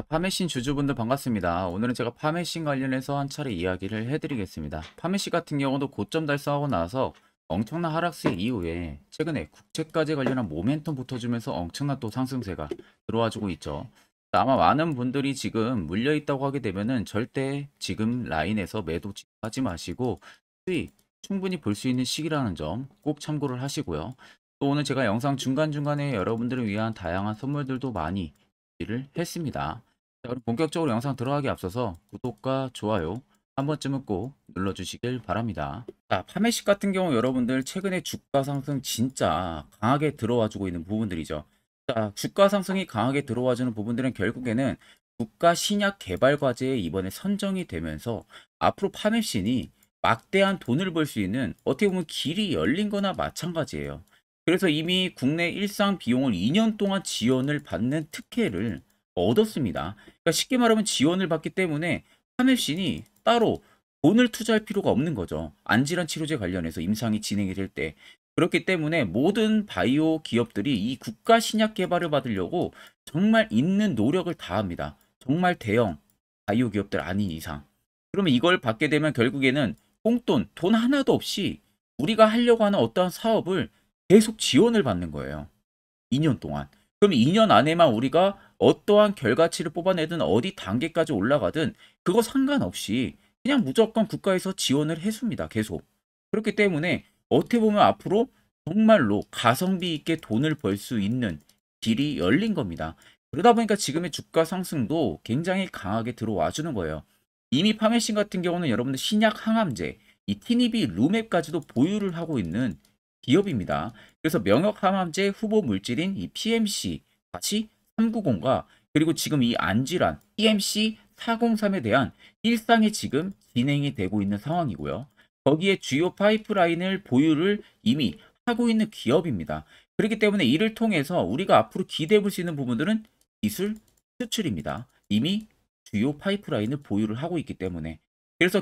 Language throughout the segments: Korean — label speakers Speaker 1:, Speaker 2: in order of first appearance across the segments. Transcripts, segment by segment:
Speaker 1: 파메신 주주분들 반갑습니다. 오늘은 제가 파메신 관련해서 한 차례 이야기를 해드리겠습니다. 파메신 같은 경우도 고점 달성하고 나서 엄청난 하락세 이후에 최근에 국채까지 관련한 모멘텀 붙어주면서 엄청난 또 상승세가 들어와주고 있죠. 아마 많은 분들이 지금 물려있다고 하게 되면은 절대 지금 라인에서 매도 하지 마시고 수익 충분히 볼 수 있는 시기라는 점 꼭 참고를 하시고요. 또 오늘 제가 영상 중간중간에 여러분들을 위한 다양한 선물들도 많이 준비를 했습니다. 자, 그럼 본격적으로 영상 들어가기 앞서서 구독과 좋아요 한 번쯤은 꼭 눌러주시길 바랍니다. 자, 파메식 같은 경우 여러분들 최근에 주가 상승 진짜 강하게 들어와주고 있는 부분들이죠. 자, 주가 상승이 강하게 들어와주는 부분들은 결국에는 국가 신약 개발 과제에 이번에 선정이 되면서 앞으로 파메신이 막대한 돈을 벌 수 있는 어떻게 보면 길이 열린 거나 마찬가지예요. 그래서 이미 국내 일상 비용을 2년 동안 지원을 받는 특혜를 얻었습니다. 그러니까 쉽게 말하면 지원을 받기 때문에 파맵신이 따로 돈을 투자할 필요가 없는 거죠. 안질환 치료제 관련해서 임상이 진행이 될 때. 그렇기 때문에 모든 바이오 기업들이 이 국가 신약 개발을 받으려고 정말 있는 노력을 다합니다. 정말 대형 바이오 기업들 아닌 이상. 그러면 이걸 받게 되면 결국에는 꽁돈, 돈 하나도 없이 우리가 하려고 하는 어떠한 사업을 계속 지원을 받는 거예요. 2년 동안. 그럼 2년 안에만 우리가 어떠한 결과치를 뽑아내든 어디 단계까지 올라가든 그거 상관없이 그냥 무조건 국가에서 지원을 해줍니다. 계속. 그렇기 때문에 어떻게 보면 앞으로 정말로 가성비 있게 돈을 벌 수 있는 길이 열린 겁니다. 그러다 보니까 지금의 주가 상승도 굉장히 강하게 들어와 주는 거예요. 이미 파메신 같은 경우는 여러분들 신약 항암제, 이 티니비 루맵까지도 보유를 하고 있는 기업입니다. 그래서 명역 항암제 후보 물질인 이 PMC-390과 그리고 지금 이 안질환 EMC403에 대한 일상이 지금 진행이 되고 있는 상황이고요. 거기에 주요 파이프라인을 보유를 이미 하고 있는 기업입니다. 그렇기 때문에 이를 통해서 우리가 앞으로 기대해 볼 수 있는 부분들은 기술 수출입니다. 이미 주요 파이프라인을 보유를 하고 있기 때문에 그래서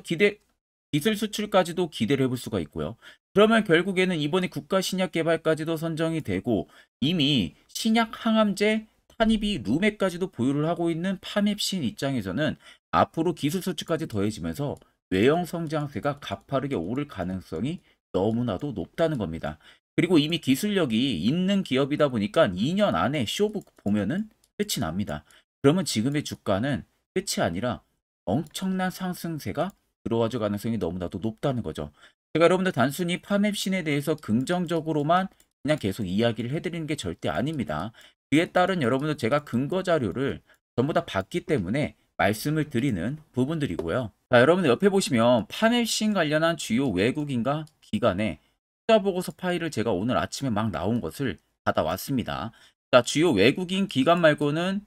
Speaker 1: 기술 수출까지도 기대를 해볼 수가 있고요. 그러면 결국에는 이번에 국가 신약 개발까지도 선정이 되고 이미 신약 항암제 타니비 루메까지도 보유를 하고 있는 파맵신 입장에서는 앞으로 기술 수출까지 더해지면서 외형 성장세가 가파르게 오를 가능성이 너무나도 높다는 겁니다. 그리고 이미 기술력이 있는 기업이다 보니까 2년 안에 쇼부 보면은 끝이 납니다. 그러면 지금의 주가는 끝이 아니라 엄청난 상승세가 들어와줄 가능성이 너무나도 높다는 거죠. 제가 여러분들 단순히 파맵신에 대해서 긍정적으로만 그냥 계속 이야기를 해드리는 게 절대 아닙니다. 그에 따른 여러분들 제가 근거 자료를 전부 다 봤기 때문에 말씀을 드리는 부분들이고요. 자, 여러분들 옆에 보시면 파맵신 관련한 주요 외국인과 기관의 투자 보고서 파일을 제가 오늘 아침에 막 나온 것을 받아왔습니다. 자, 주요 외국인 기관 말고는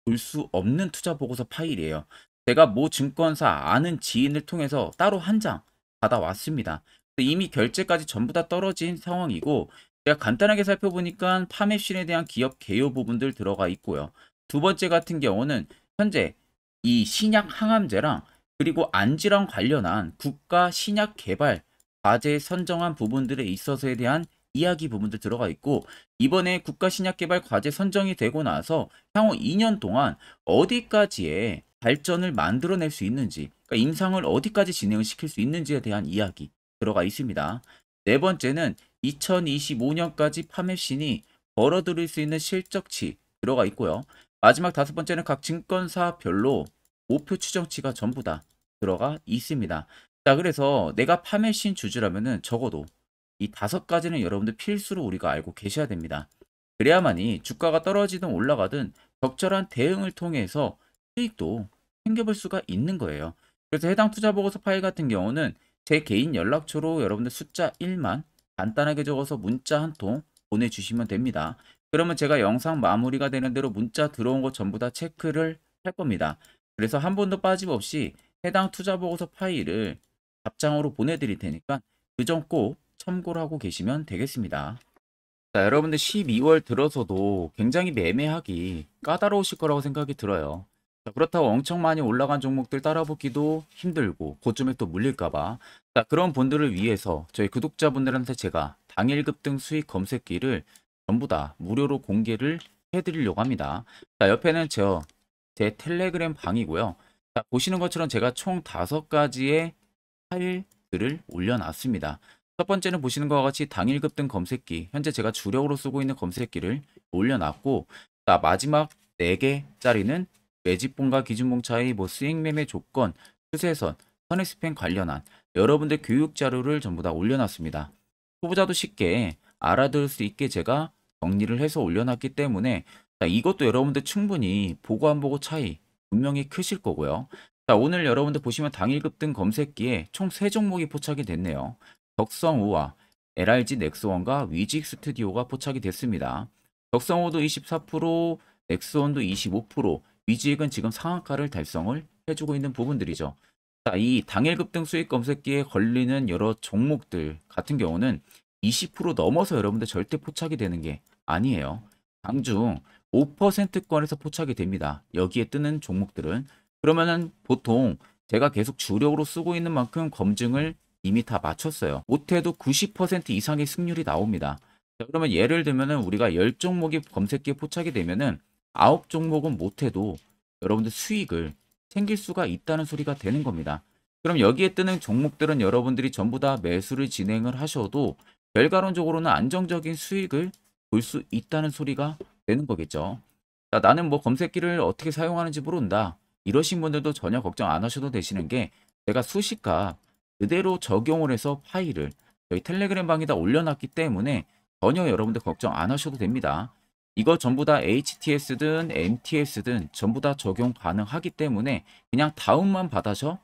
Speaker 1: 볼 수 없는 투자 보고서 파일이에요. 제가 모 증권사 아는 지인을 통해서 따로 한 장 받아왔습니다. 이미 결제까지 전부 다 떨어진 상황이고 제가 간단하게 살펴보니까 파맵신에 대한 기업 개요 부분들 들어가 있고요. 두 번째 같은 경우는 현재 이 신약 항암제랑 그리고 안질환 관련한 국가 신약 개발 과제 선정한 부분들에 있어서에 대한 이야기 부분들 들어가 있고 이번에 국가 신약 개발 과제 선정이 되고 나서 향후 2년 동안 어디까지의 발전을 만들어낼 수 있는지, 그러니까 임상을 어디까지 진행을 시킬 수 있는지에 대한 이야기 들어가 있습니다. 네 번째는 2025년까지 파맵신이 벌어들일 수 있는 실적치 들어가 있고요. 마지막 다섯 번째는 각 증권사별로 목표 추정치가 전부 다 들어가 있습니다. 자, 그래서 내가 파맵신 주주라면은 적어도 이 다섯 가지는 여러분들 필수로 우리가 알고 계셔야 됩니다. 그래야만이 주가가 떨어지든 올라가든 적절한 대응을 통해서 수익도 챙겨볼 수가 있는 거예요. 그래서 해당 투자 보고서 파일 같은 경우는 제 개인 연락처로 여러분들 숫자 1만 간단하게 적어서 문자 한 통 보내주시면 됩니다. 그러면 제가 영상 마무리가 되는 대로 문자 들어온 거 전부 다 체크를 할 겁니다. 그래서 한 번도 빠짐없이 해당 투자 보고서 파일을 답장으로 보내드릴 테니까 그 점 꼭 참고를 하고 계시면 되겠습니다. 자, 여러분들 12월 들어서도 굉장히 매매하기 까다로우실 거라고 생각이 들어요. 자, 그렇다고 엄청 많이 올라간 종목들 따라붙기도 힘들고 고점에 또 물릴까봐. 자, 그런 분들을 위해서 저희 구독자분들한테 제가 당일 급등 수익 검색기를 전부 다 무료로 공개를 해드리려고 합니다. 자, 옆에는 제 텔레그램 방이고요. 자, 보시는 것처럼 제가 총 5가지의 파일들을 올려놨습니다. 첫 번째는 보시는 것과 같이 당일 급등 검색기, 현재 제가 주력으로 쓰고 있는 검색기를 올려놨고, 자, 마지막 4개짜리는 매집봉과 기준봉 차이, 뭐 수익 매매 조건, 추세선, 선행스팬 관련한 여러분들 교육 자료를 전부 다 올려놨습니다. 초보자도 쉽게 알아들을 수 있게 제가 정리를 해서 올려놨기 때문에, 자, 이것도 여러분들 충분히 보고 안 보고 차이 분명히 크실 거고요. 자, 오늘 여러분들 보시면 당일 급등 검색기에 총 3종목이 포착이 됐네요. 덕성우와 LRG 넥스원과 위직 스튜디오가 포착이 됐습니다. 덕성우도 24%, 넥스원도 25%, 위직은 지금 상한가를 달성을 해주고 있는 부분들이죠. 자, 이 당일 급등 수익 검색기에 걸리는 여러 종목들 같은 경우는 20% 넘어서 여러분들 절대 포착이 되는 게 아니에요. 당중 5%권에서 포착이 됩니다. 여기에 뜨는 종목들은. 그러면은 보통 제가 계속 주력으로 쓰고 있는 만큼 검증을 이미 다 마쳤어요. 못해도 90% 이상의 승률이 나옵니다. 자, 그러면 예를 들면은 우리가 10종목이 검색기에 포착이 되면은 9종목은 못해도 여러분들 수익을 챙길 수가 있다는 소리가 되는 겁니다. 그럼 여기에 뜨는 종목들은 여러분들이 전부 다 매수를 진행을 하셔도 결과론적으로는 안정적인 수익을 볼 수 있다는 소리가 되는 거겠죠. 자, 나는 뭐 검색기를 어떻게 사용하는지 모른다. 이러신 분들도 전혀 걱정 안 하셔도 되시는 게, 제가 수식값 그대로 적용을 해서 파일을 저희 텔레그램 방에다 올려놨기 때문에 전혀 여러분들 걱정 안 하셔도 됩니다. 이거 전부 다 HTS든 MTS든 전부 다 적용 가능하기 때문에 그냥 다운만 받아서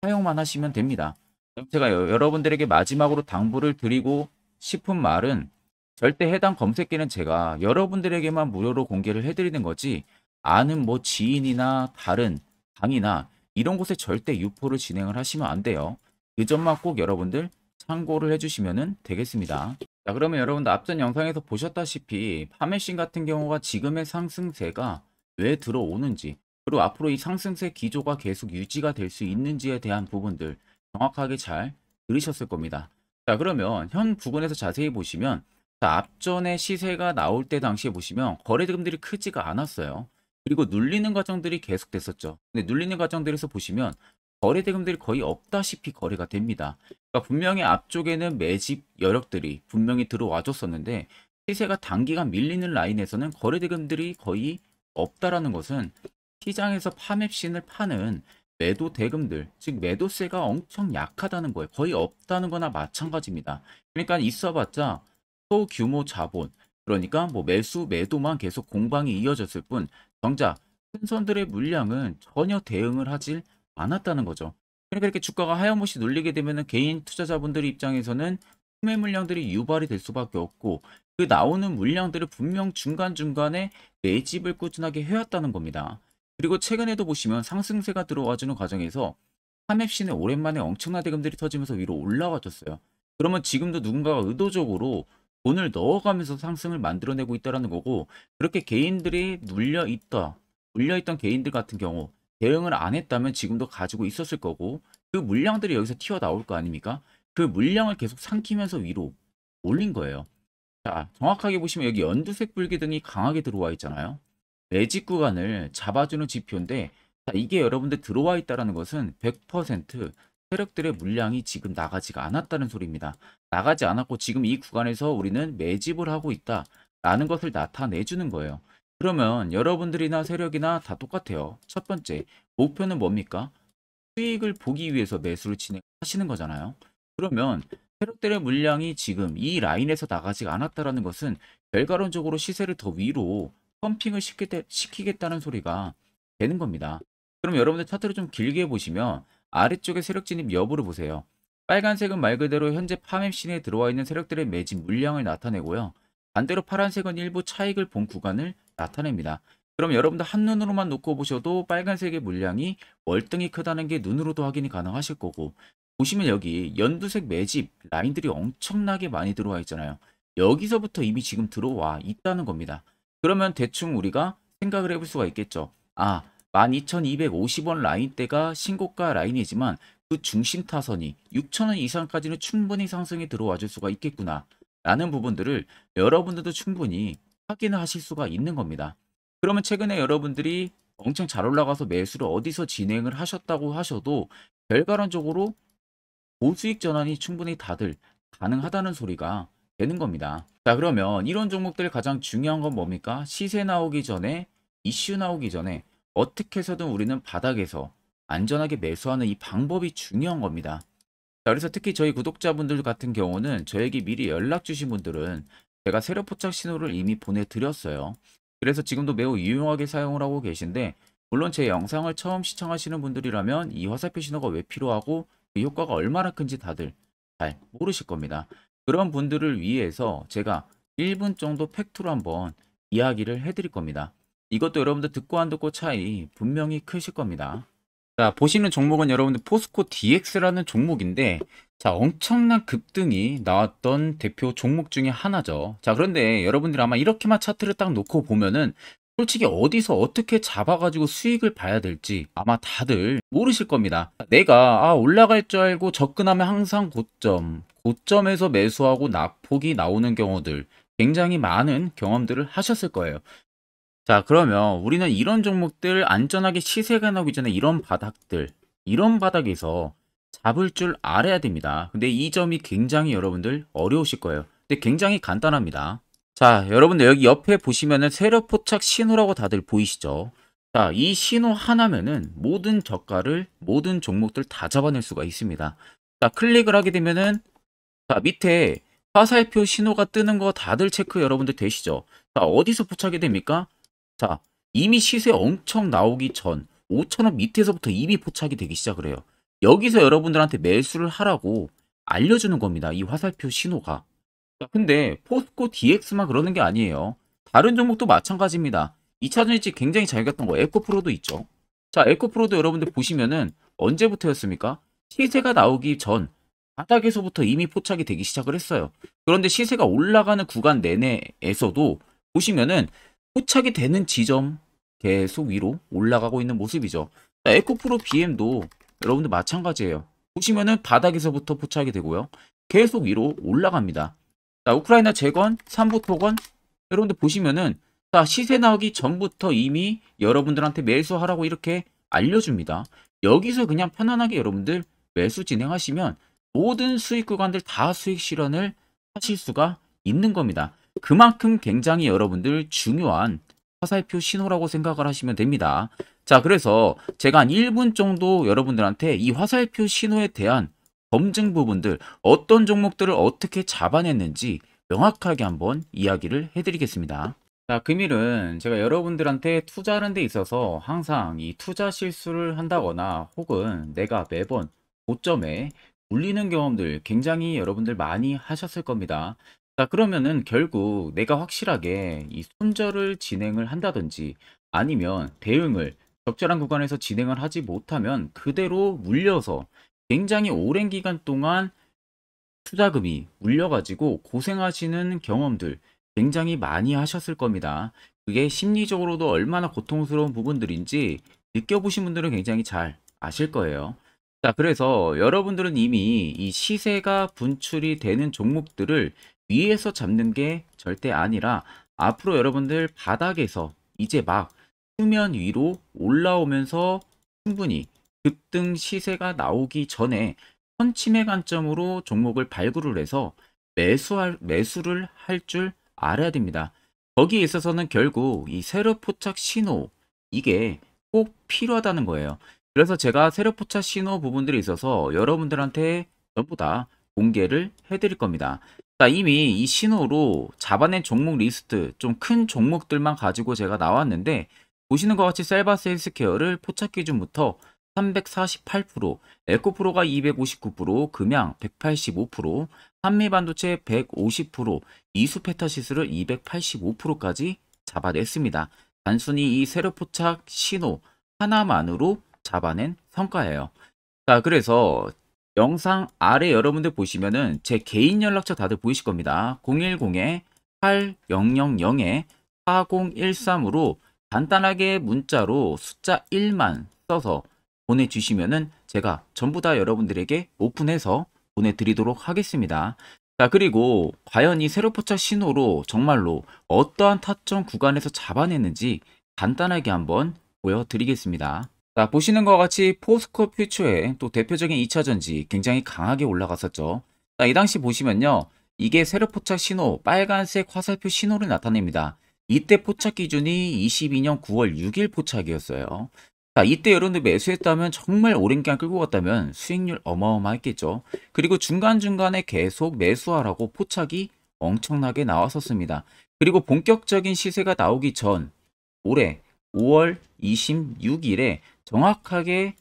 Speaker 1: 사용만 하시면 됩니다. 그럼 제가 여러분들에게 마지막으로 당부를 드리고 싶은 말은, 절대 해당 검색기는 제가 여러분들에게만 무료로 공개를 해드리는 거지, 아는 뭐 지인이나 다른 강의나 이런 곳에 절대 유포를 진행을 하시면 안 돼요. 그 점만 꼭 여러분들 참고를 해주시면 되겠습니다. 자, 그러면 여러분들 앞전 영상에서 보셨다시피 파매신 같은 경우가 지금의 상승세가 왜 들어오는지, 그리고 앞으로 이 상승세 기조가 계속 유지가 될 수 있는지에 대한 부분들 정확하게 잘 들으셨을 겁니다. 자, 그러면 현 부분에서 자세히 보시면, 자, 앞전에 시세가 나올 때 당시에 보시면 거래대금들이 크지가 않았어요. 그리고 눌리는 과정들이 계속됐었죠. 근데 눌리는 과정들에서 보시면 거래대금들이 거의 없다시피 거래가 됩니다. 그러니까 분명히 앞쪽에는 매집 여력들이 분명히 들어와 줬었는데, 시세가 단기간 밀리는 라인에서는 거래대금들이 거의 없다라는 것은 시장에서 파맵신을 파는 매도 대금들, 즉 매도세가 엄청 약하다는 거예요. 거의 없다는 거나 마찬가지입니다. 그러니까 있어봤자 소규모 자본, 그러니까 뭐 매수 매도만 계속 공방이 이어졌을 뿐, 정작 큰 손들의 물량은 전혀 대응을 하질 않았다는 거죠. 그러니까 이렇게 주가가 하염없이 눌리게 되면은 개인 투자자분들 입장에서는 투매 물량들이 유발이 될 수밖에 없고, 그 나오는 물량들을 분명 중간중간에 매집을 꾸준하게 해왔다는 겁니다. 그리고 최근에도 보시면 상승세가 들어와주는 과정에서 하맵신에 오랜만에 엄청난 대금들이 터지면서 위로 올라와줬어요. 그러면 지금도 누군가가 의도적으로 돈을 넣어가면서 상승을 만들어내고 있다는 거고, 그렇게 개인들이 물려있던 개인들 같은 경우 대응을 안 했다면 지금도 가지고 있었을 거고, 그 물량들이 여기서 튀어나올 거 아닙니까? 그 물량을 계속 삼키면서 위로 올린 거예요. 자, 정확하게 보시면 여기 연두색 불기둥이 강하게 들어와 있잖아요. 매직 구간을 잡아주는 지표인데, 자, 이게 여러분들 들어와 있다는 것은 100% 세력들의 물량이 지금 나가지가 않았다는 소리입니다. 나가지 않았고 지금 이 구간에서 우리는 매집을 하고 있다라는 것을 나타내주는 거예요. 그러면 여러분들이나 세력이나 다 똑같아요. 첫 번째, 목표는 뭡니까? 수익을 보기 위해서 매수를 진행하시는 거잖아요. 그러면 세력들의 물량이 지금 이 라인에서 나가지가 않았다라는 것은 결과론적으로 시세를 더 위로 펌핑을 시키겠다는 소리가 되는 겁니다. 그럼 여러분들 차트를 좀 길게 보시면 아래쪽에 세력 진입 여부를 보세요. 빨간색은 말 그대로 현재 파맵 시내에 들어와 있는 세력들의 매집 물량을 나타내고요. 반대로 파란색은 일부 차익을 본 구간을 나타냅니다. 그럼 여러분들 한눈으로만 놓고 보셔도 빨간색의 물량이 월등히 크다는 게 눈으로도 확인이 가능하실 거고, 보시면 여기 연두색 매집 라인들이 엄청나게 많이 들어와 있잖아요. 여기서부터 이미 지금 들어와 있다는 겁니다. 그러면 대충 우리가 생각을 해볼 수가 있겠죠. 아, 12,250원 라인대가 신고가 라인이지만 그 중심 타선이 6,000원 이상까지는 충분히 상승이 들어와 줄 수가 있겠구나 라는 부분들을 여러분들도 충분히 확인을 하실 수가 있는 겁니다. 그러면 최근에 여러분들이 엄청 잘 올라가서 매수를 어디서 진행을 하셨다고 하셔도 결과론적으로 고수익 전환이 충분히 다들 가능하다는 소리가 되는 겁니다. 자, 그러면 이런 종목들 가장 중요한 건 뭡니까? 시세 나오기 전에, 이슈 나오기 전에 어떻게 해서든 우리는 바닥에서 안전하게 매수하는 이 방법이 중요한 겁니다. 자, 그래서 특히 저희 구독자분들 같은 경우는 저에게 미리 연락 주신 분들은 제가 세력 포착 신호를 이미 보내드렸어요. 그래서 지금도 매우 유용하게 사용을 하고 계신데, 물론 제 영상을 처음 시청하시는 분들이라면 이 화살표 신호가 왜 필요하고 그 효과가 얼마나 큰지 다들 잘 모르실 겁니다. 그런 분들을 위해서 제가 1분 정도 팩트로 한번 이야기를 해드릴 겁니다. 이것도 여러분들 듣고 안 듣고 차이 분명히 크실 겁니다. 자, 보시는 종목은 여러분들 포스코 DX라는 종목인데, 자, 엄청난 급등이 나왔던 대표 종목 중에 하나죠. 자, 그런데 여러분들 아마 이렇게만 차트를 딱 놓고 보면은 솔직히 어디서 어떻게 잡아가지고 수익을 봐야 될지 아마 다들 모르실 겁니다. 내가 올라갈 줄 알고 접근하면 항상 고점에서 매수하고 낙폭이 나오는 경우들 굉장히 많은 경험들을 하셨을 거예요. 자, 그러면 우리는 이런 종목들 안전하게 시세가 나오기 전에 이런 바닥에서 잡을 줄 알아야 됩니다. 근데 이 점이 굉장히 여러분들 어려우실 거예요. 근데 굉장히 간단합니다. 자, 여러분들 여기 옆에 보시면은 세력 포착 신호라고 다들 보이시죠? 자, 이 신호 하나면은 모든 저가를, 모든 종목들 다 잡아낼 수가 있습니다. 자, 클릭을 하게 되면은, 자, 밑에 화살표 신호가 뜨는 거 다들 체크 여러분들 되시죠? 자, 어디서 포착이 됩니까? 자, 이미 시세 엄청 나오기 전 5,000원 밑에서부터 이미 포착이 되기 시작을 해요. 여기서 여러분들한테 매수를 하라고 알려주는 겁니다. 이 화살표 신호가. 자, 근데 포스코 DX만 그러는 게 아니에요. 다른 종목도 마찬가지입니다. 2차 전지 굉장히 잘 갔던 거 에코프로도 있죠. 자, 에코프로도 여러분들 보시면은 언제부터였습니까? 시세가 나오기 전 바닥에서부터 이미 포착이 되기 시작을 했어요. 그런데 시세가 올라가는 구간 내내에서도 보시면은 포착이 되는 지점 계속 위로 올라가고 있는 모습이죠. 자, 에코프로 BM도 여러분들 마찬가지예요. 보시면은 바닥에서부터 포착이 되고요. 계속 위로 올라갑니다. 자, 우크라이나 재건, 삼부 토건 여러분들 보시면은 자, 시세 나오기 전부터 이미 여러분들한테 매수하라고 이렇게 알려줍니다. 여기서 그냥 편안하게 여러분들 매수 진행하시면 모든 수익 구간들 다 수익 실현을 하실 수가 있는 겁니다. 그만큼 굉장히 여러분들 중요한 화살표 신호라고 생각을 하시면 됩니다. 자, 그래서 제가 한 1분 정도 여러분들한테 이 화살표 신호에 대한 검증 부분들, 어떤 종목들을 어떻게 잡아냈는지 명확하게 한번 이야기를 해드리겠습니다. 자, 금일은 제가 여러분들한테 투자하는 데 있어서 항상 이 투자 실수를 한다거나 혹은 내가 매번 고점에 물리는 경험들 굉장히 여러분들 많이 하셨을 겁니다. 자, 그러면은 결국 내가 확실하게 이 손절을 진행을 한다든지 아니면 대응을 적절한 구간에서 진행을 하지 못하면 그대로 물려서 굉장히 오랜 기간 동안 투자금이 물려가지고 고생하시는 경험들 굉장히 많이 하셨을 겁니다. 그게 심리적으로도 얼마나 고통스러운 부분들인지 느껴보신 분들은 굉장히 잘 아실 거예요. 자, 그래서 여러분들은 이미 이 시세가 분출이 되는 종목들을 위에서 잡는 게 절대 아니라 앞으로 여러분들 바닥에서 이제 막 수면 위로 올라오면서 충분히 급등 시세가 나오기 전에 선침의 관점으로 종목을 발굴을 해서 매수를 할 줄 알아야 됩니다. 거기에 있어서는 결국 이 세력 포착 신호 이게 꼭 필요하다는 거예요. 그래서 제가 세력 포착 신호 부분들이 있어서 여러분들한테 전부 다 공개를 해드릴 겁니다. 자, 이미 이 신호로 잡아낸 종목 리스트 좀 큰 종목들만 가지고 제가 나왔는데 보시는 것 같이 셀바스 헬스케어를 포착 기준부터 348%, 에코프로가 259%, 금양 185%, 한미반도체 150%, 이수페타시스를 285%까지 잡아냈습니다. 단순히 이 세력 포착 신호 하나만으로 잡아낸 성과예요. 자, 그래서 영상 아래 여러분들 보시면은 제 개인 연락처 다들 보이실 겁니다. 010-8000-4013으로 간단하게 문자로 숫자 1만 써서 보내주시면은 제가 전부 다 여러분들에게 오픈해서 보내드리도록 하겠습니다. 자, 그리고 과연 이 세로포착 신호로 정말로 어떠한 타점 구간에서 잡아냈는지 간단하게 한번 보여드리겠습니다. 자, 보시는 것과 같이 포스코 퓨처의 또 대표적인 2차전지 굉장히 강하게 올라갔었죠. 자, 이 당시 보시면요. 이게 세력 포착 신호, 빨간색 화살표 신호를 나타냅니다. 이때 포착 기준이 22년 9월 6일 포착이었어요. 자, 이때 여러분들 매수했다면 정말 오랜 기간 끌고 갔다면 수익률 어마어마했겠죠. 그리고 중간중간에 계속 매수하라고 포착이 엄청나게 나왔었습니다. 그리고 본격적인 시세가 나오기 전 올해 5월 26일에 정확하게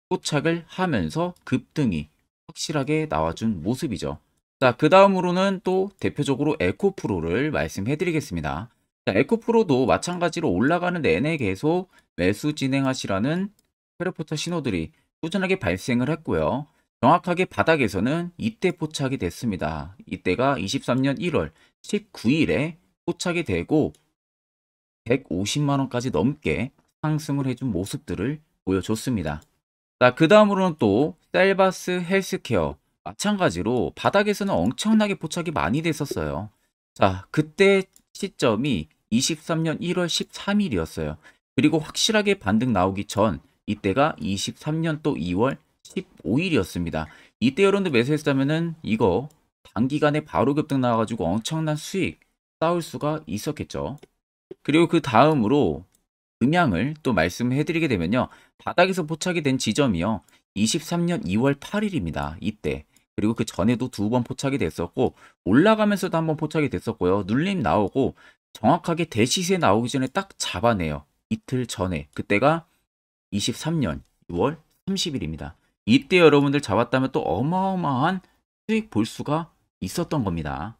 Speaker 1: 포착을 하면서 급등이 확실하게 나와준 모습이죠. 자, 그 다음으로는 또 대표적으로 에코프로를 말씀해 드리겠습니다. 자, 에코프로도 마찬가지로 올라가는 내내 계속 매수 진행하시라는 페르포차 신호들이 꾸준하게 발생을 했고요. 정확하게 바닥에서는 이때 포착이 됐습니다. 이때가 23년 1월 19일에 포착이 되고 150만 원까지 넘게 상승을 해준 모습들을 보여줬습니다. 자, 그 다음으로는 또 셀바스 헬스케어 마찬가지로 바닥에서는 엄청나게 포착이 많이 됐었어요. 자, 그때 시점이 23년 1월 13일이었어요. 그리고 확실하게 반등 나오기 전 이때가 23년 또 2월 15일이었습니다. 이때 여러분들 매수했다면은 이거 단기간에 바로 급등 나와가지고 엄청난 수익 쌓을 수가 있었겠죠. 그리고 그 다음으로 음향을 또 말씀해 드리게 되면요. 바닥에서 포착이 된 지점이요. 23년 2월 8일입니다. 이때. 그리고 그 전에도 두 번 포착이 됐었고 올라가면서도 한번 포착이 됐었고요. 눌림 나오고 정확하게 대시세 나오기 전에 딱 잡아내요. 이틀 전에. 그때가 23년 6월 30일입니다. 이때 여러분들 잡았다면 또 어마어마한 수익 볼 수가 있었던 겁니다.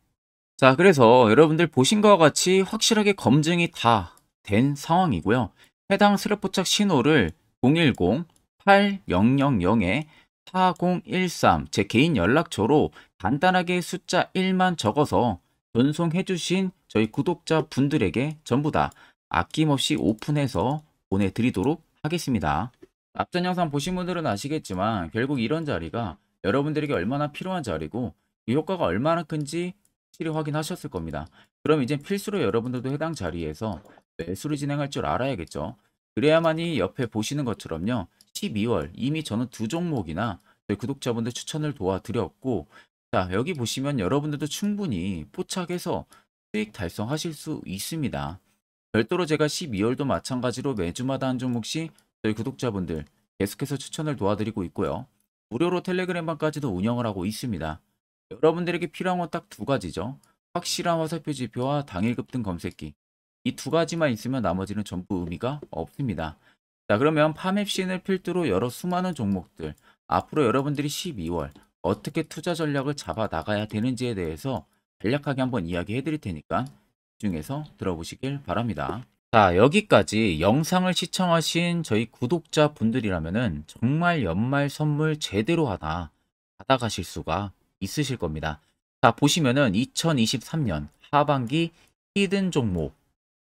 Speaker 1: 자, 그래서 여러분들 보신 것과 같이 확실하게 검증이 다 된 상황이고요. 해당 스랩 포착 신호를 010-8000-4013 제 개인 연락처로 간단하게 숫자 1만 적어서 전송해 주신 저희 구독자 분들에게 전부 다 아낌없이 오픈해서 보내드리도록 하겠습니다. 앞전 영상 보신 분들은 아시겠지만 결국 이런 자리가 여러분들에게 얼마나 필요한 자리고 이 효과가 얼마나 큰지 확실히 확인하셨을 겁니다. 그럼 이제 필수로 여러분들도 해당 자리에서 매수를 진행할 줄 알아야겠죠. 그래야만이 옆에 보시는 것처럼요. 12월 이미 저는 두 종목이나 저희 구독자분들 추천을 도와드렸고, 자, 여기 보시면 여러분들도 충분히 포착해서 수익 달성하실 수 있습니다. 별도로 제가 12월도 마찬가지로 매주마다 한 종목씩 저희 구독자분들 계속해서 추천을 도와드리고 있고요. 무료로 텔레그램방까지도 운영을 하고 있습니다. 여러분들에게 필요한 건 딱 두 가지죠. 확실한 화살표 지표와 당일 급등 검색기. 이 두 가지만 있으면 나머지는 전부 의미가 없습니다. 자, 그러면 파맵신을 필두로 여러 수많은 종목들, 앞으로 여러분들이 12월 어떻게 투자 전략을 잡아 나가야 되는지에 대해서 간략하게 한번 이야기해 드릴 테니까 집중해서 들어보시길 바랍니다. 자, 여기까지 영상을 시청하신 저희 구독자 분들이라면은 정말 연말 선물 제대로 하나 받아가실 수가 있으실 겁니다. 자, 보시면은 2023년 하반기 히든 종목,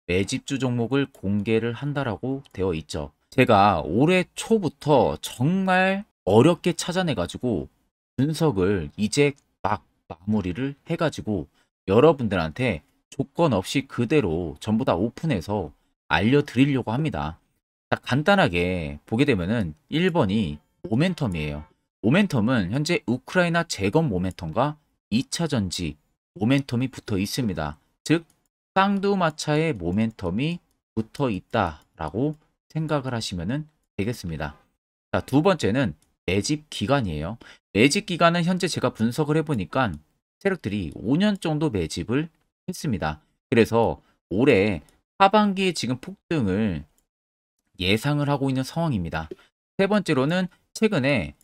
Speaker 1: 매집주 종목을 공개를 한다라고 되어 있죠. 제가 올해 초부터 정말 어렵게 찾아내가지고 분석을 이제 막 마무리를 해가지고 여러분들한테 조건 없이 그대로 전부 다 오픈해서 알려드리려고 합니다. 자, 간단하게 보게 되면은 1번이 모멘텀이에요. 모멘텀은 현재 우크라이나 재건 모멘텀과 2차 전지 모멘텀이 붙어 있습니다. 즉 쌍두마차의 모멘텀이 붙어 있다라고 생각을 하시면 되겠습니다. 자, 두 번째는 매집 기간이에요. 매집 기간은 현재 제가 분석을 해보니까 세력들이 5년 정도 매집을 했습니다. 그래서 올해 하반기에 지금 폭등을 예상을 하고 있는 상황입니다. 세 번째로는 최근에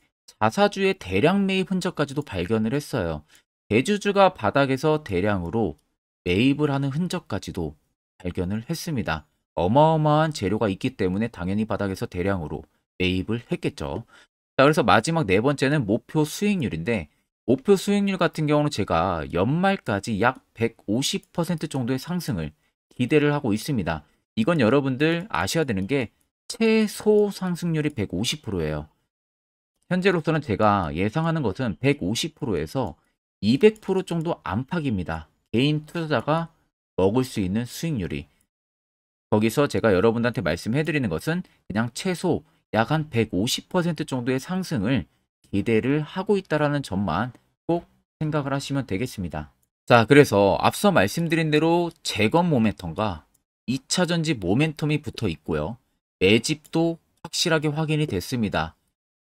Speaker 1: 자사주의 대량 매입 흔적까지도 발견을 했어요. 대주주가 바닥에서 대량으로 매입을 하는 흔적까지도 발견을 했습니다. 어마어마한 재료가 있기 때문에 당연히 바닥에서 대량으로 매입을 했겠죠. 자, 그래서 마지막 네 번째는 목표 수익률인데 목표 수익률 같은 경우는 제가 연말까지 약 150% 정도의 상승을 기대를 하고 있습니다. 이건 여러분들 아셔야 되는 게 최소 상승률이 150%예요. 현재로서는 제가 예상하는 것은 150%에서 200% 정도 안팎입니다. 개인 투자자가 먹을 수 있는 수익률이. 거기서 제가 여러분들한테 말씀해 드리는 것은 그냥 최소 약 한 150% 정도의 상승을 기대를 하고 있다라는 점만 꼭 생각을 하시면 되겠습니다. 자, 그래서 앞서 말씀드린 대로 재건 모멘텀과 2차 전지 모멘텀이 붙어 있고요. 매집도 확실하게 확인이 됐습니다.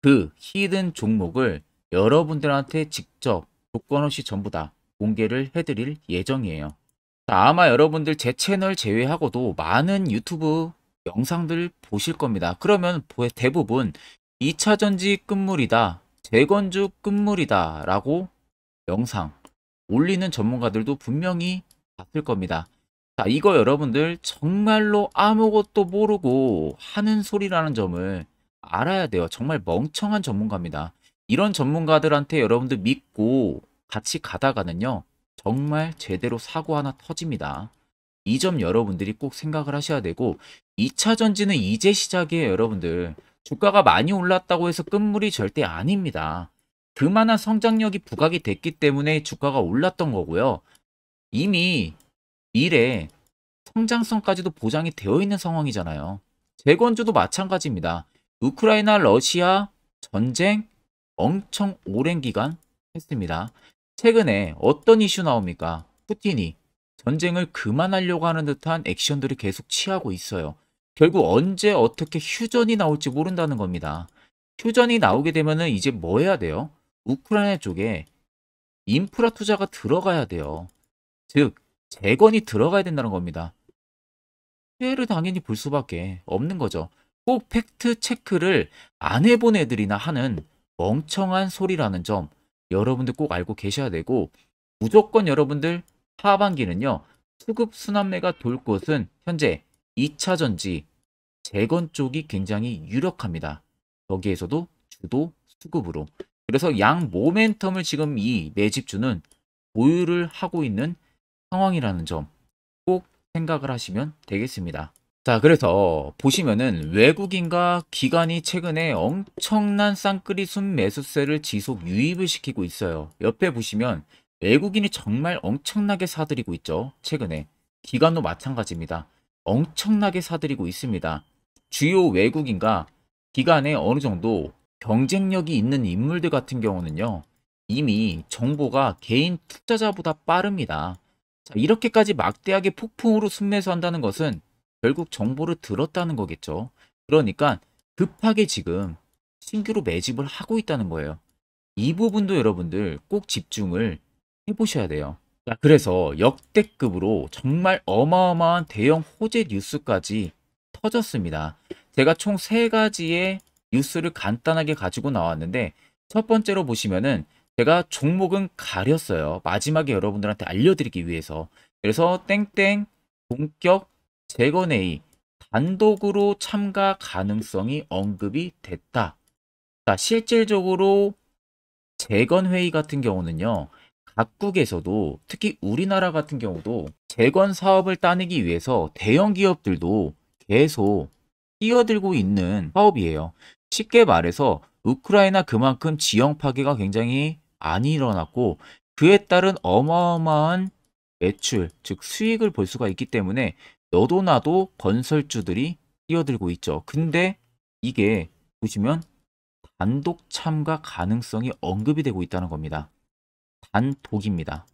Speaker 1: 그 히든 종목을 여러분들한테 직접 조건 없이 전부 다 공개를 해드릴 예정이에요. 자, 아마 여러분들 제 채널 제외하고도 많은 유튜브 영상들 보실 겁니다. 그러면 대부분 2차 전지 끝물이다, 재건주 끝물이다 라고 영상 올리는 전문가들도 분명히 봤을 겁니다. 자, 이거 여러분들 정말로 아무것도 모르고 하는 소리라는 점을 알아야 돼요. 정말 멍청한 전문가입니다. 이런 전문가들한테 여러분들 믿고 같이 가다가는요, 정말 제대로 사고 하나 터집니다. 이 점 여러분들이 꼭 생각을 하셔야 되고, 2차 전지는 이제 시작이에요, 여러분들. 주가가 많이 올랐다고 해서 끝물이 절대 아닙니다. 그만한 성장력이 부각이 됐기 때문에 주가가 올랐던 거고요. 이미 미래 성장성까지도 보장이 되어 있는 상황이잖아요. 재건주도 마찬가지입니다. 우크라이나 러시아 전쟁 엄청 오랜 기간 했습니다. 최근에 어떤 이슈 나옵니까? 푸틴이 전쟁을 그만하려고 하는 듯한 액션들을 계속 취하고 있어요. 결국 언제 어떻게 휴전이 나올지 모른다는 겁니다. 휴전이 나오게 되면은 이제 뭐 해야 돼요? 우크라이나 쪽에 인프라 투자가 들어가야 돼요. 즉, 재건이 들어가야 된다는 겁니다. 피해를 당연히 볼 수밖에 없는 거죠. 꼭 팩트 체크를 안 해본 애들이나 하는 멍청한 소리라는 점 여러분들 꼭 알고 계셔야 되고, 무조건 여러분들 하반기는요, 수급 순환매가 돌 곳은 현재 2차 전지, 재건 쪽이 굉장히 유력합니다. 거기에서도 주도 수급으로. 그래서 양 모멘텀을 지금 이 매집주는 보유를 하고 있는 상황이라는 점 꼭 생각을 하시면 되겠습니다. 자, 그래서 보시면은 외국인과 기관이 최근에 엄청난 쌍끌이 순매수세를 지속 유입을 시키고 있어요. 옆에 보시면 외국인이 정말 엄청나게 사들이고 있죠. 최근에. 기관도 마찬가지입니다. 엄청나게 사들이고 있습니다. 주요 외국인과 기관에 어느 정도 경쟁력이 있는 인물들 같은 경우는요, 이미 정보가 개인 투자자보다 빠릅니다. 자, 이렇게까지 막대하게 폭풍으로 순매수한다는 것은 결국 정보를 들었다는 거겠죠. 그러니까 급하게 지금 신규로 매집을 하고 있다는 거예요. 이 부분도 여러분들 꼭 집중을 해보셔야 돼요. 자, 그래서 역대급으로 정말 어마어마한 대형 호재 뉴스까지 터졌습니다. 제가 총 3가지의 뉴스를 간단하게 가지고 나왔는데, 첫 번째로 보시면은 제가 종목은 가렸어요. 마지막에 여러분들한테 알려드리기 위해서. 그래서 땡땡 본격 재건회의 단독으로 참가 가능성이 언급이 됐다. 자, 실질적으로 재건회의 같은 경우는요, 각국에서도 특히 우리나라 같은 경우도 재건 사업을 따내기 위해서 대형 기업들도 계속 뛰어들고 있는 사업이에요. 쉽게 말해서 우크라이나 그만큼 지형 파괴가 굉장히 많이 일어났고, 그에 따른 어마어마한 매출, 즉 수익을 볼 수가 있기 때문에 너도 나도 건설주들이 뛰어들고 있죠. 근데 이게 보시면 단독 참가 가능성이 언급이 되고 있다는 겁니다. 단독입니다.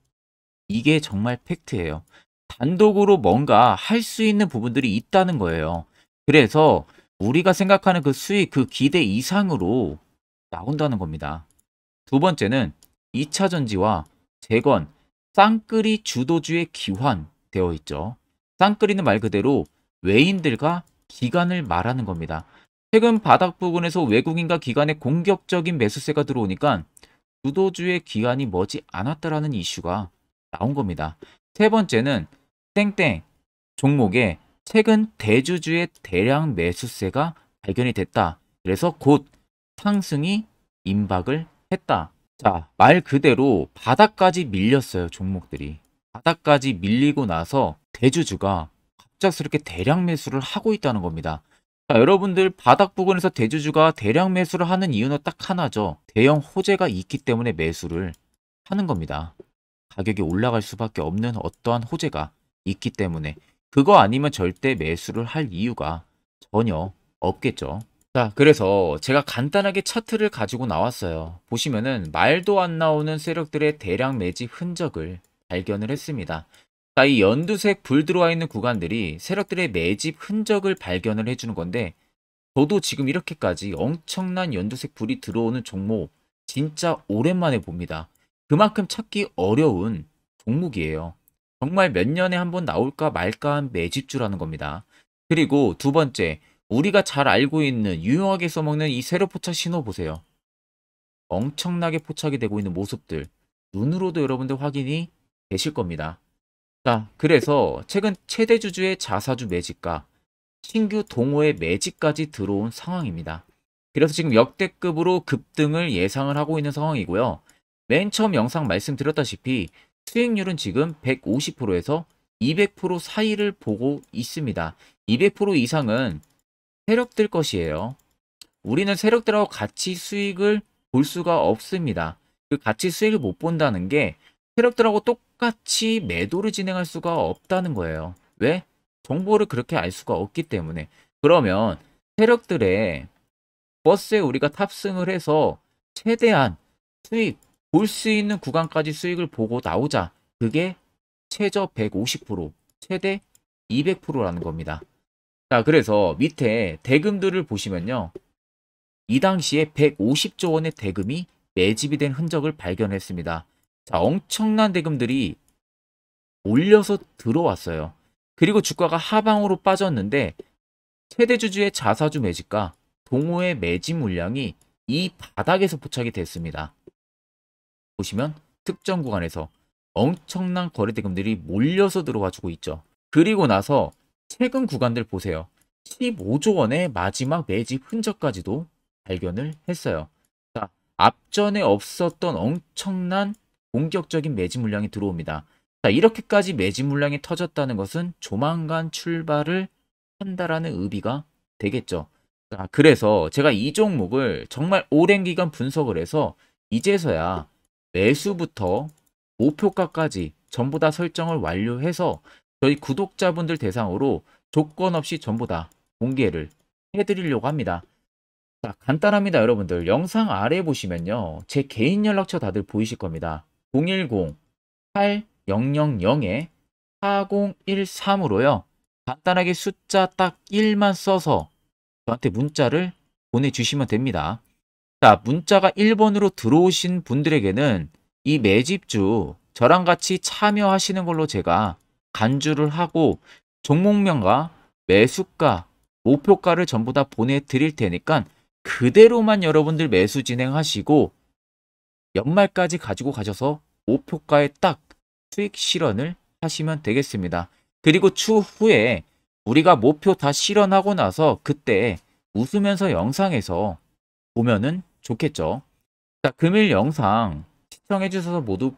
Speaker 1: 이게 정말 팩트예요. 단독으로 뭔가 할 수 있는 부분들이 있다는 거예요. 그래서 우리가 생각하는 그 수익, 그 기대 이상으로 나온다는 겁니다. 두 번째는 2차 전지와 재건, 쌍끌이 주도주의 기환되어 있죠. 쌍끌이는 말 그대로 외인들과 기관을 말하는 겁니다. 최근 바닥 부근에서 외국인과 기관의 공격적인 매수세가 들어오니까 주도주의 기관이 머지 않았다라는 이슈가 나온 겁니다. 세 번째는 땡땡 종목에 최근 대주주의 대량 매수세가 발견이 됐다. 그래서 곧 상승이 임박을 했다. 자, 말 그대로 바닥까지 밀렸어요, 종목들이. 바닥까지 밀리고 나서 대주주가 갑작스럽게 대량 매수를 하고 있다는 겁니다. 자, 여러분들 바닥 부근에서 대주주가 대량 매수를 하는 이유는 딱 하나죠. 대형 호재가 있기 때문에 매수를 하는 겁니다. 가격이 올라갈 수밖에 없는 어떠한 호재가 있기 때문에. 그거 아니면 절대 매수를 할 이유가 전혀 없겠죠. 자, 그래서 제가 간단하게 차트를 가지고 나왔어요. 보시면은 말도 안 나오는 세력들의 대량 매집 흔적을 발견을 했습니다. 자, 이 연두색 불 들어와 있는 구간들이 세력들의 매집 흔적을 발견을 해주는 건데, 저도 지금 이렇게까지 엄청난 연두색 불이 들어오는 종목 진짜 오랜만에 봅니다. 그만큼 찾기 어려운 종목이에요. 정말 몇 년에 한 번 나올까 말까 한 매집주라는 겁니다. 그리고 두 번째, 우리가 잘 알고 있는 유용하게 써먹는 이 세로 포착 신호 보세요. 엄청나게 포착이 되고 있는 모습들 눈으로도 여러분들 확인이 되실 겁니다. 자, 그래서 최근 최대 주주의 자사주 매집과 신규 동호회 매집까지 들어온 상황입니다. 그래서 지금 역대급으로 급등을 예상을 하고 있는 상황이고요. 맨 처음 영상 말씀드렸다시피 수익률은 지금 150%에서 200% 사이를 보고 있습니다. 200% 이상은 세력들 것이에요. 우리는 세력들하고 같이 수익을 볼 수가 없습니다. 그 같이 수익을 못 본다는 게 세력들하고 똑같이 매도를 진행할 수가 없다는 거예요. 왜? 정보를 그렇게 알 수가 없기 때문에. 그러면 세력들의 버스에 우리가 탑승을 해서 최대한 수익 볼 수 있는 구간까지 수익을 보고 나오자. 그게 최저 150%, 최대 200%라는 겁니다. 자, 그래서 밑에 대금들을 보시면요. 이 당시에 150조 원의 대금이 매집이 된 흔적을 발견했습니다. 자, 엄청난 대금들이 몰려서 들어왔어요. 그리고 주가가 하방으로 빠졌는데 최대 주주의 자사주 매집과 동호회 매집 물량이 이 바닥에서 포착이 됐습니다. 보시면 특정 구간에서 엄청난 거래 대금들이 몰려서 들어와주고 있죠. 그리고 나서 최근 구간들 보세요. 15조 원의 마지막 매집 흔적까지도 발견을 했어요. 자, 앞전에 없었던 엄청난 공격적인 매집 물량이 들어옵니다. 자, 이렇게까지 매집 물량이 터졌다는 것은 조만간 출발을 한다라는 의미가 되겠죠. 자, 그래서 제가 이 종목을 정말 오랜 기간 분석을 해서 이제서야 매수부터 목표가까지 전부 다 설정을 완료해서 저희 구독자분들 대상으로 조건 없이 전부 다 공개를 해드리려고 합니다. 자, 간단합니다, 여러분들. 영상 아래 보시면요. 제 개인 연락처 다들 보이실 겁니다. 010-8013-4013으로요. 간단하게 숫자 딱 1만 써서 저한테 문자를 보내주시면 됩니다. 자, 문자가 1번으로 들어오신 분들에게는 이 매집주 저랑 같이 참여하시는 걸로 제가 간주를 하고 종목명과 매수가, 목표가를 전부 다 보내드릴 테니까 그대로만 여러분들 매수 진행하시고 연말까지 가지고 가셔서 목표가에 딱 수익 실현을 하시면 되겠습니다. 그리고 추후에 우리가 목표 다 실현하고 나서 그때 웃으면서 영상에서 보면은 좋겠죠. 자, 금일 영상 시청해 주셔서 모두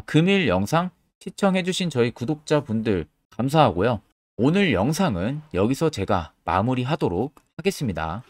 Speaker 1: 금일 영상 시청해 주신 저희 구독자분들 감사하고요. 오늘 영상은 여기서 제가 마무리하도록 하겠습니다.